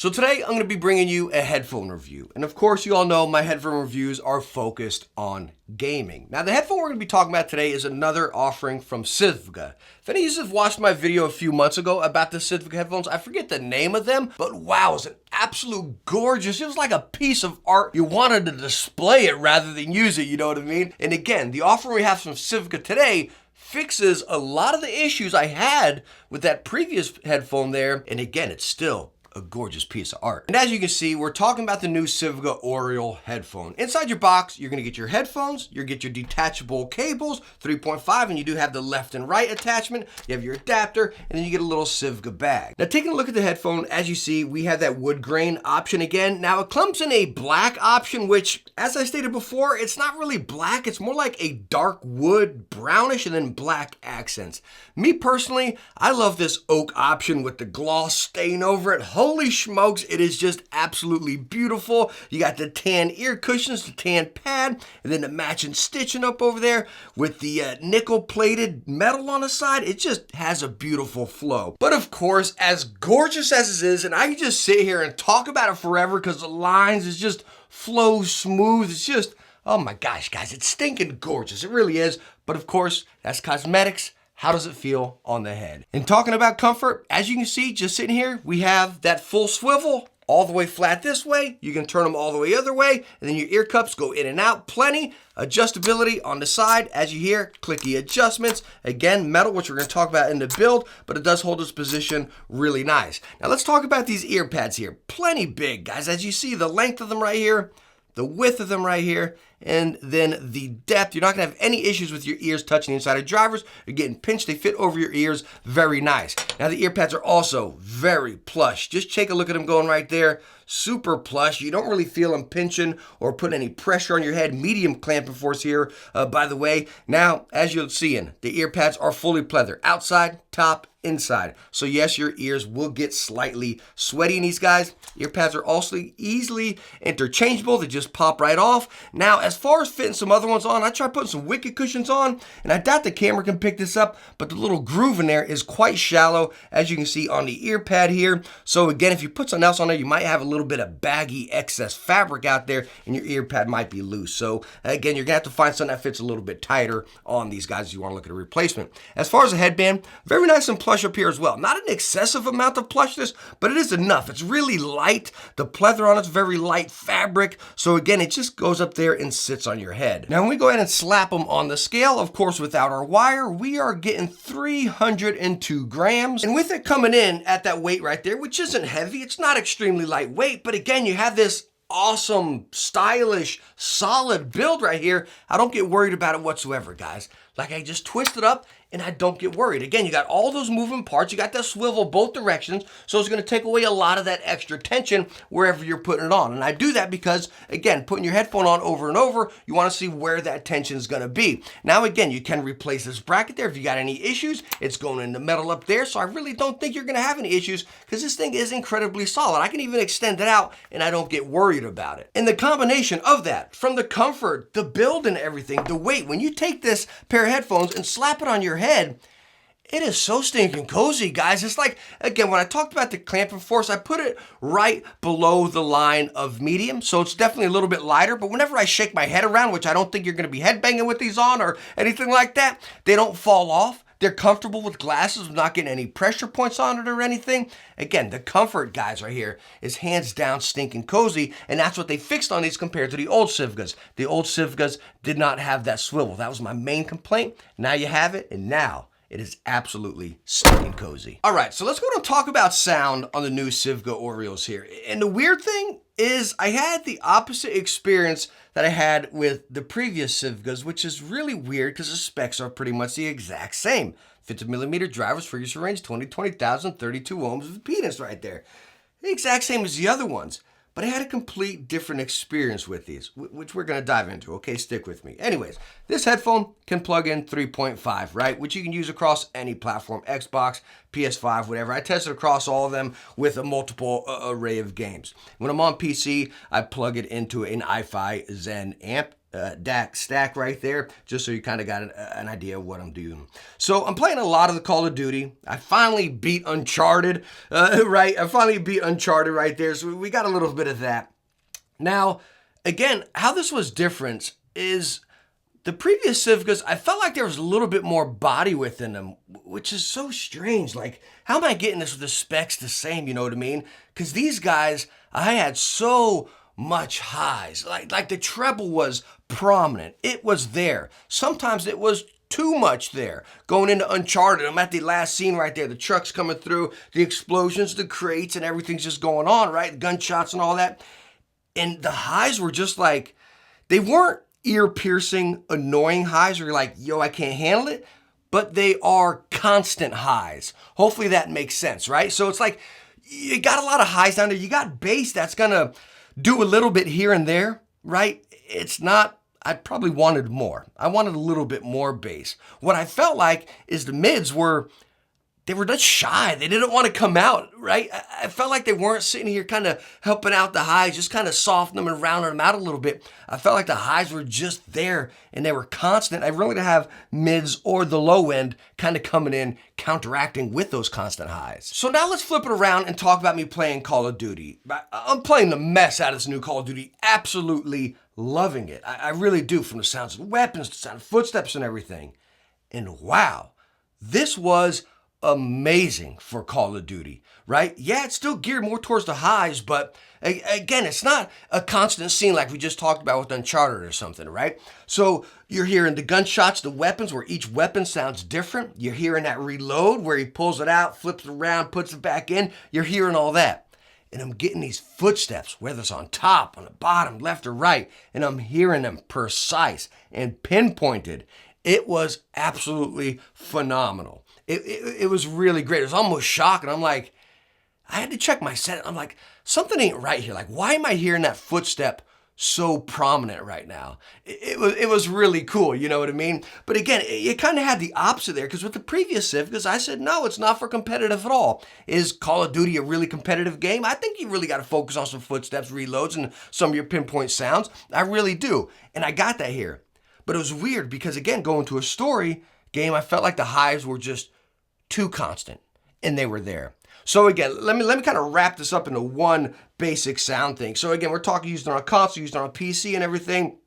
So today I'm going to be bringing you a headphone review. And of course, you all know my headphone reviews are focused on gaming. Now the headphone we're going to be talking about today is another offering from Sivga. If any of you have watched my video a few months ago about the Sivga headphones, I forget the name of them, but wow, it's an absolute gorgeous. It was like a piece of art. You wanted to display it rather than use it, you know what I mean? And again, the offering we have from Sivga today fixes a lot of the issues I had with that previous headphone there. And again, it's still a gorgeous piece of art. And as you can see, we're talking about the new Sivga Oriole headphone. Inside your box, you're gonna get your headphones, you'll get your detachable cables, 3.5, and you do have the left and right attachment, you have your adapter, and then you get a little Sivga bag. Now taking a look at the headphone, as you see, we have that wood grain option again. Now it comes in a black option, which, as I stated before, it's not really black, it's more like a dark wood, brownish, and then black accents. Me personally, I love this oak option with the gloss stain over it. Holy smokes, it is just absolutely beautiful. You got the tan ear cushions, the tan pad, and then the matching stitching up over there with the nickel-plated metal on the side. It just has a beautiful flow. But of course, as gorgeous as it is, and I can just sit here and talk about it forever because the lines is just flow smooth. It's just, oh my gosh, guys, it's stinking gorgeous. It really is. But of course, that's cosmetics. How does it feel on the head? And talking about comfort, as you can see, just sitting here, we have that full swivel all the way flat this way. You can turn them all the way other way, and then your ear cups go in and out. Plenty adjustability on the side. As you hear, clicky adjustments. Again, metal, which we're going to talk about in the build, but it does hold its position really nice. Now let's talk about these ear pads here. Plenty big, guys. As you see, the length of them right here, the width of them right here, and then the depth. You're not gonna have any issues with your ears touching the inside of drivers. You're getting pinched, they fit over your ears, very nice. Now the ear pads are also very plush. Just take a look at them going right there. Super plush. You don't really feel them pinching or putting any pressure on your head. Medium clamping force here, by the way. Now, as you're seeing, the ear pads are fully pleather. Outside, top, inside. So yes, your ears will get slightly sweaty in these guys. Ear pads are also easily interchangeable. They just pop right off. Now, as far as fitting some other ones on, I tried putting some Wicked cushions on, and I doubt the camera can pick this up, but the little groove in there is quite shallow, as you can see on the ear pad here. So again, if you put something else on there, you might have a little bit of baggy excess fabric out there, and your ear pad might be loose. So again, you're gonna have to find something that fits a little bit tighter on these guys if you wanna look at a replacement. As far as the headband, very nice and plush up here as well. Not an excessive amount of plushness, but it is enough. It's really light. The pleather on it's very light fabric. So again, it just goes up there and sits on your head. Now, when we go ahead and slap them on the scale, of course, without our wire, we are getting 302 grams. And with it coming in at that weight right there, which isn't heavy, it's not extremely lightweight, but again, you have this awesome, stylish, solid build right here. I don't get worried about it whatsoever, guys. Like, I just twist it up and I don't get worried. Again, you got all those moving parts. You got that swivel both directions. So it's going to take away a lot of that extra tension wherever you're putting it on. And I do that because, again, putting your headphone on over and over, you want to see where that tension is going to be. Now, again, you can replace this bracket there. If you got any issues, it's going in the metal up there. So I really don't think you're going to have any issues because this thing is incredibly solid. I can even extend it out and I don't get worried about it. And the combination of that, from the comfort, the build and everything, the weight, when you take this pair of headphones and slap it on your head, it is so stinking cozy, guys. It's like, again, when I talked about the clamping force, I put it right below the line of medium, so it's definitely a little bit lighter, but whenever I shake my head around, which I don't think you're gonna be headbanging with these on or anything like that, they don't fall off. They're comfortable with glasses, not getting any pressure points on it or anything. Again, the comfort, guys, right here is hands down stinking cozy, and that's what they fixed on these compared to the old Sivgas. The old Sivgas did not have that swivel. That was my main complaint. Now you have it, and now it is absolutely stinking cozy. All right, so let's go and talk about sound on the new Sivga Orioles here. And the weird thing is I had the opposite experience that I had with the previous Sivgas, which is really weird because the specs are pretty much the exact same. 50mm drivers, frequency range, 20,000, 32 ohms of impedance right there. The exact same as the other ones. But I had a complete different experience with these, which we're going to dive into. Okay, stick with me. Anyways, this headphone can plug in 3.5, right? Which you can use across any platform, Xbox, PS5, whatever. I tested across all of them with a multiple array of games. When I'm on PC, I plug it into an iFi Zen amp. DAC stack right there, just so you kind of got an idea of what I'm doing. So I'm playing a lot of the Call of Duty. I finally beat Uncharted, right? I finally beat Uncharted right there, so we got a little bit of that. Now, again, how this was different is the previous Sivgas, I felt like there was a little bit more body within them, which is so strange. Like, how am I getting this with the specs the same, you know what I mean? Because these guys, I had so much highs. Like the treble was prominent. It was there. Sometimes it was too much there. Going into Uncharted, I'm at the last scene right there. The truck's coming through, the explosions, the crates, and everything's just going on, right? Gunshots and all that. And the highs were just like, they weren't ear-piercing, annoying highs where you're like, yo, I can't handle it, but they are constant highs. Hopefully that makes sense, right? So it's like, you got a lot of highs down there. You got bass that's gonna do a little bit here and there, right? It's not, I probably wanted more. I wanted a little bit more bass. What I felt like is the mids were, they were just shy. They didn't want to come out, right? I felt like they weren't sitting here kind of helping out the highs, just kind of softening them and rounding them out a little bit. I felt like the highs were just there and they were constant. I really didn't have mids or the low end kind of coming in, counteracting with those constant highs. So now let's flip it around and talk about me playing Call of Duty. I'm playing the mess out of this new Call of Duty, absolutely loving it. I really do, from the sounds of weapons, the sound of footsteps and everything. And wow, this was amazing for Call of Duty, right? Yeah, it's still geared more towards the highs, but again, it's not a constant scene like we just talked about with Uncharted or something, right? So you're hearing the gunshots, the weapons, where each weapon sounds different. You're hearing that reload where he pulls it out, flips it around, puts it back in. You're hearing all that. And I'm getting these footsteps, whether it's on top, on the bottom, left or right, and I'm hearing them precise and pinpointed. It was absolutely phenomenal. It was really great. It was almost shocking. I'm like, I had to check my set. I'm like, something ain't right here. Like, why am I hearing that footstep so prominent right now? It was really cool, you know what I mean? But again, you kind of had the opposite there, because with the previous Sivgas, I said, no, it's not for competitive at all. Is Call of Duty a really competitive game? I think you really got to focus on some footsteps, reloads, and some of your pinpoint sounds. I really do. And I got that here. But it was weird because, again, going to a story game, I felt like the highs were just too constant, and they were there. So again, let me kind of wrap this up into one basic sound thing. So again, we're talking used on a console, used on a PC and everything,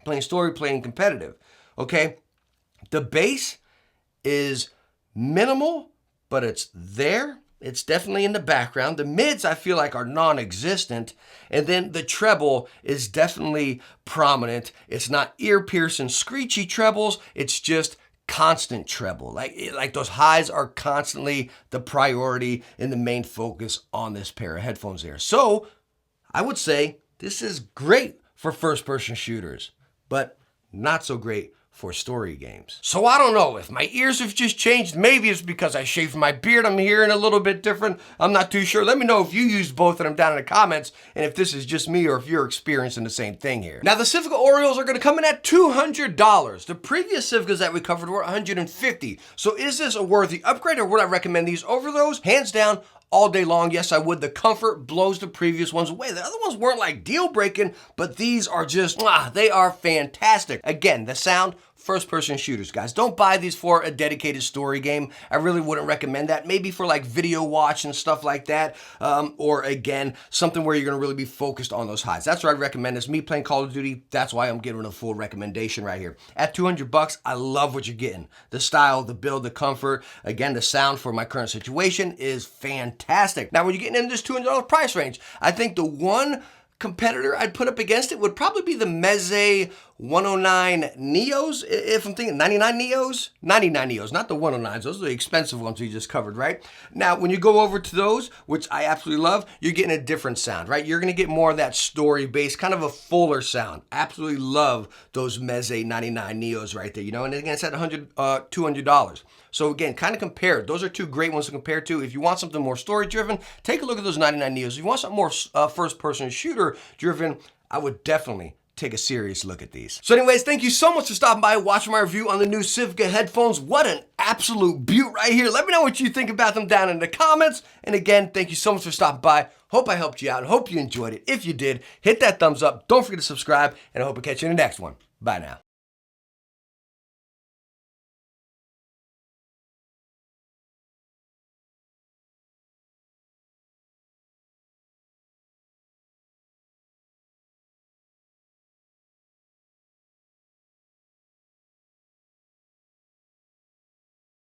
playing story, playing competitive, okay? The bass is minimal, but it's there. It's definitely in the background. The mids, I feel like, are non-existent. And then the treble is definitely prominent. It's not ear-piercing, screechy trebles. It's just constant treble. Like those highs are constantly the priority and the main focus on this pair of headphones there. So I would say this is great for first-person shooters, but not so great for story games. So I don't know if my ears have just changed. Maybe it's because I shaved my beard. I'm hearing a little bit different. I'm not too sure. Let me know if you used both of them down in the comments and if this is just me or if you're experiencing the same thing here. Now the Sivga Orioles are gonna come in at $200. The previous Sivgas that we covered were $150. So is this a worthy upgrade, or would I recommend these over those? Hands down, all day long, yes, I would. The comfort blows the previous ones away. The other ones weren't like deal breaking, but these are just, they are fantastic. Again, the sound, first-person shooters, guys. Don't buy these for a dedicated story game. I really wouldn't recommend that. Maybe for like video watch and stuff like that, or again, something where you're gonna really be focused on those highs. That's what I'd recommend. Is me playing Call of Duty. That's why I'm giving a full recommendation right here. At $200, I love what you're getting. The style, the build, the comfort. Again, the sound for my current situation is fantastic. Now, when you're getting in this $200 price range, I think the one competitor I'd put up against it would probably be the Meze 109 Neos, if I'm thinking 99 Neos? 99 Neos, not the 109s. Those are the expensive ones we just covered, right? Now, when you go over to those, which I absolutely love, you're getting a different sound, right? You're gonna get more of that story-based, kind of a fuller sound. Absolutely love those Meze 99 Neos right there, you know? And again, it's at $200. So again, kind of compare. Those are two great ones to compare to. If you want something more story-driven, take a look at those 99 Neos. If you want something more first-person shooter-driven, I would definitely take a serious look at these. So anyways, thank you so much for stopping by and watching my review on the new Sivga headphones. What an absolute beaut right here. Let me know what you think about them down in the comments. And again, thank you so much for stopping by. Hope I helped you out and hope you enjoyed it. If you did, hit that thumbs up. Don't forget to subscribe, and I hope to catch you in the next one. Bye now.